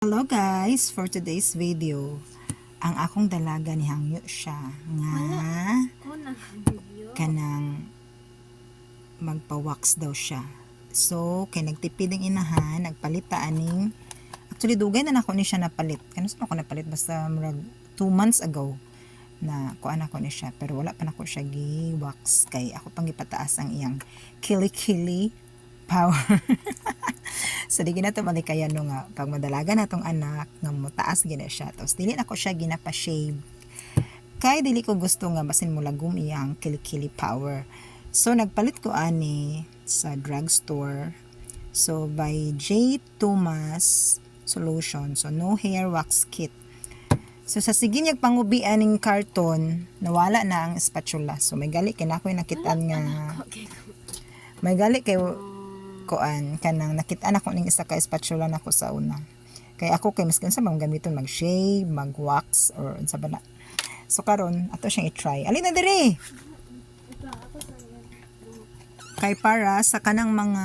Hello guys, for today's video, ang akong dalaga ni hangyo siya nga kanang magpa-wax daw siya. So, kay nagtipid ang inahan, nagpalit ta aning actually dugay na nako ni siya napalit. Kanus ako napalit basta murag 2 months ago na kuan ako ni siya, pero wala pa nako siya gi-wax kay ako pang gipataas ang iyang kili-kili power. So di gina to malikayan no nga pag madalaga na tong anak nga mutaas gina siya, tapos dili na ko siya ginapa-shave kay dili ko gusto nga basin mo lagum iyang kilikili power. So nagpalit ko ani sa drugstore, so by J. Thomas Solution, so no hair wax kit. So sa sige niyag pangubi aning karton nawala na ang spatula, so may gali kay nakoy nakitaan nga may gali kay kuan kanang nakita ko ning isa ka spatula nako sa una. Kay ako kay miskin sa mga gamiton mag-shave, mag-wax or unsa ba na. So karon ato siyang i-try. Ali na dire. Kay para sa kanang mga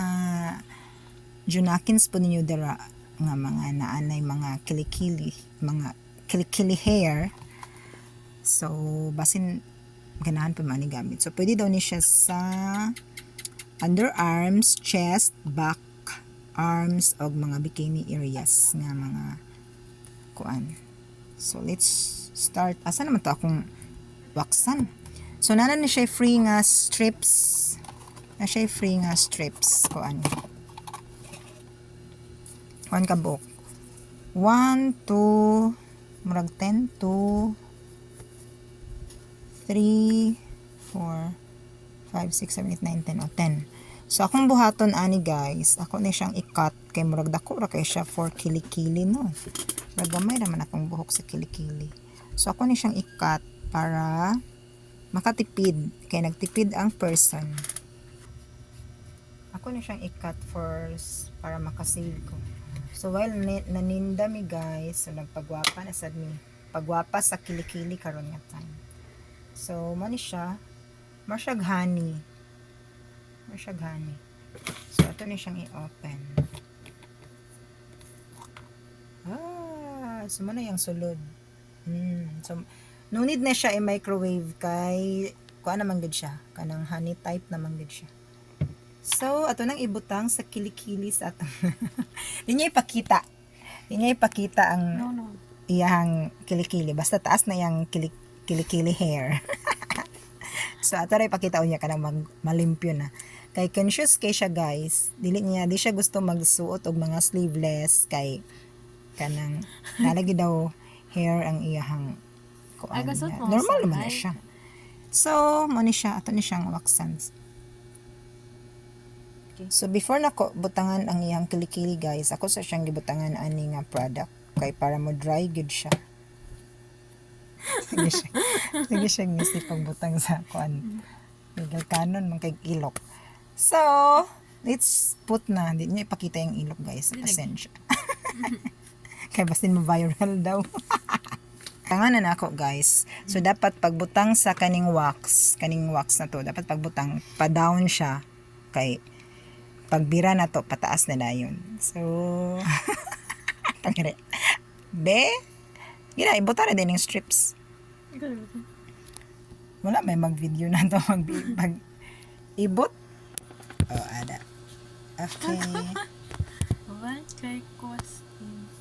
junakins po ninyo dira nga mga naanay mga kilikili hair. So basin ganahan pa man ni gamit. So pwede daw ni siya sa underarms, chest, back, arms, o mga bikini areas nga mga kuan. So let's start. Asa naman to akong waxan? So nanan ni siya free nga strips. Na siya free nga strips kuan. Kuan ka buok. 1, 2, murag 10, 2, 3, 4, 5, 6, 7, 8, 9, 10, o 10. So, akong buhaton ani guys, ako na siyang i-cut, kay murag dako ra kay siya for kilikili no. Murag gamay naman akong buhok sa kilikili. So, ako na siyang i-cut para makatipid, kay nagtipid ang person. Ako na siyang i-cut first para makasave ko. So, while naninda mi guys, so nagpagwapa na sad mi. Pagwapa sa kilikili karon nga time. So, mo ni siya marsaghani. So, ito na siyang i-open. So, na yung sulod. So, no need na siya i-microwave kay kuha naman gud siya. Kanang honey type naman gud siya. So, ito nang ibutang sa kilikili sa atong. Di niya ipakita ang iyang kilikili. Basta taas na yung kilikili hair. So ato ray pakita unya kanang malimpyo na. Kay conscious kay siya guys, di siya gusto magsuot og mga sleeveless kay kanang nalagi daw hair ang iyahang kuan. Normal naman na siya. So mo ni siya ato ni siyang waxan. Okay. So before nako butangan ang iyang kilikili guys, ako sa siyang gibutangan ani nga product kay para mo dry good siya. Sige siya ngisi pagbutang sa kuan. Legal canon man kay ilok. So, let's put na. Hindi niya ipakita yung ilok guys. Pasensya. Kaya basin mo viral daw. Tanganan na ako guys. So, dapat pagbutang sa kaning wax na to, dapat pagbutang pa-down siya. Kay pagbira na to, pataas na dayon. So, tangere. Be, gina, ibuta na din yung strips. Wala, may mag-video na to. Ibot. Oh, ada. Okay. What kay question?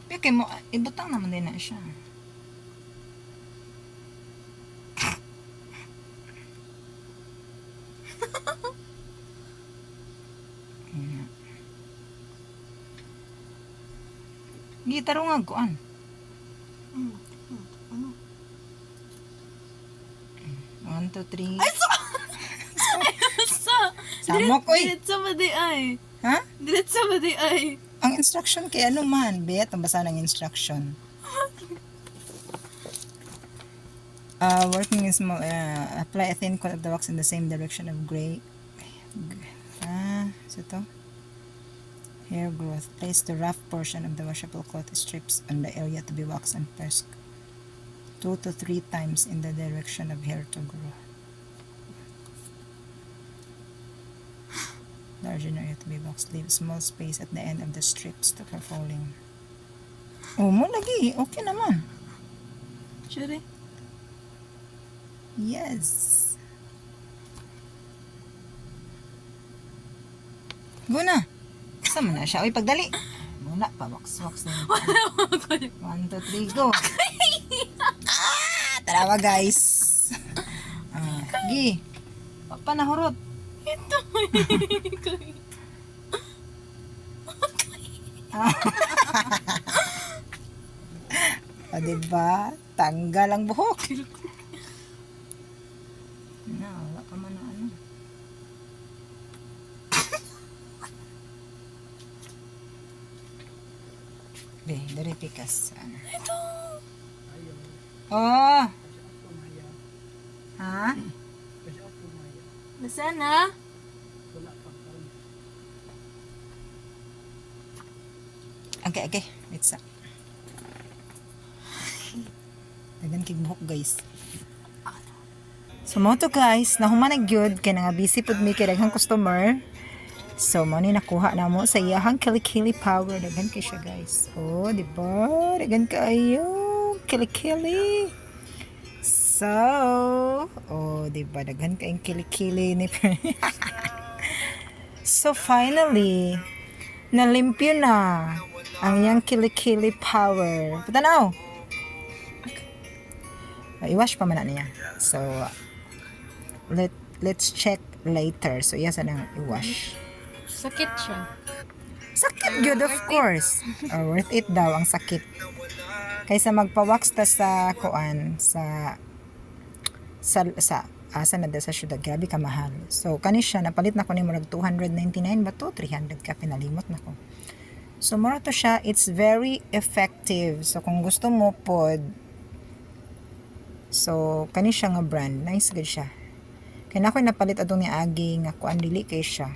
Okay mo, ibutang naman din na siya. Gitaro nga kuan. 1, 2, 3. Ay, Samok, oy. Diretso ba di ay? Ha? Diretso ba di ay? Ang instruction kay ano man, bet ang basa ng instruction. Working in small, apply a thin coat of the wax in the same direction of gray. So to hair growth. Place the rough portion of the washable cloth strips on the area to be waxed and press 2 to 3 times in the direction of hair to grow. Larger area to be boxed. Leave small space at the end of the strips to for folding. Oh, mo lagi. Okay naman. Sure. Yes. Go na. Saan mo na siya? Uy, pagdali. Muna pa. Wax na. 1, 2, 3, go. Tarawa, guys. Gi. Panahurot. Ito. Diba? Tanggal ang buhok. Na, wala pa man na ano. Be, dari pikas. Ano? Ito. Oh! Ha? Nasaan na? Okay. It's up. Dagan kig buhok, guys. So mo to guys, nahuman gyud kay nga busy pud mi kay daghang customer. So mo ni nakuha na mo sa iyahang kilikili power, daghan kay siya guys. Oh, di ba? Daghan kaayo kilikili. So, oh, di ba daghan kay kilikili ni So finally, nalimpyo na ang iyang kilikili power. Patanaw. I-wash pa man na niya. So, let's check later. So, iya sa nang i-wash. Sakit siya. Sakit good, of course. Or worth it daw ang sakit. Kaysa magpa-wax ta sa kuan sa asa na da sa syudad, grabe ka mahal. So, kani siya, napalit na ko ni murag 299 ba to? 300 ka, pinalimot na ko. So, mura to siya, it's very effective. So, kung gusto mo pod, so, kani siya nga brand. Nice good siya. Kaya na ako'y napalit atong ni Agi nga kuan dili kay siya.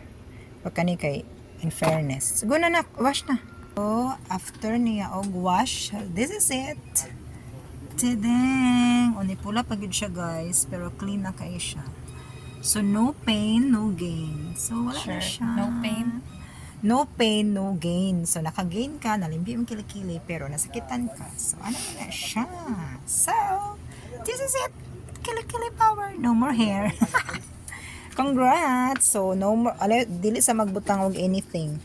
Pag kani kay, in fairness. Siguro na, wash na. So, after niya og wash, this is it. Tadang! O, pula pa gud siya guys, pero clean na kayo siya. So, no pain, no gain. So, wala na siya. No pain? No pain, no gain. So, naka-gain ka, nalimbi yung kilikili, pero nasakitan ka. So, ano na siya? So, this is it. Kilikili power. No more hair. Congrats! So, no more, dili sa magbutang og anything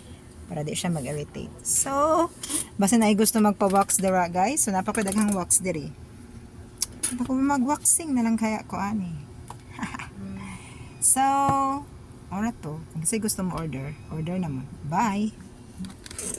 para di siya mag-irritate. So, basta na gusto magpa-wax dira guys. So, napakadaghang wax diri. Ako mag-waxing na lang kaya ko ani. So, ora to. Kung kasi gusto mo order na mo. Bye!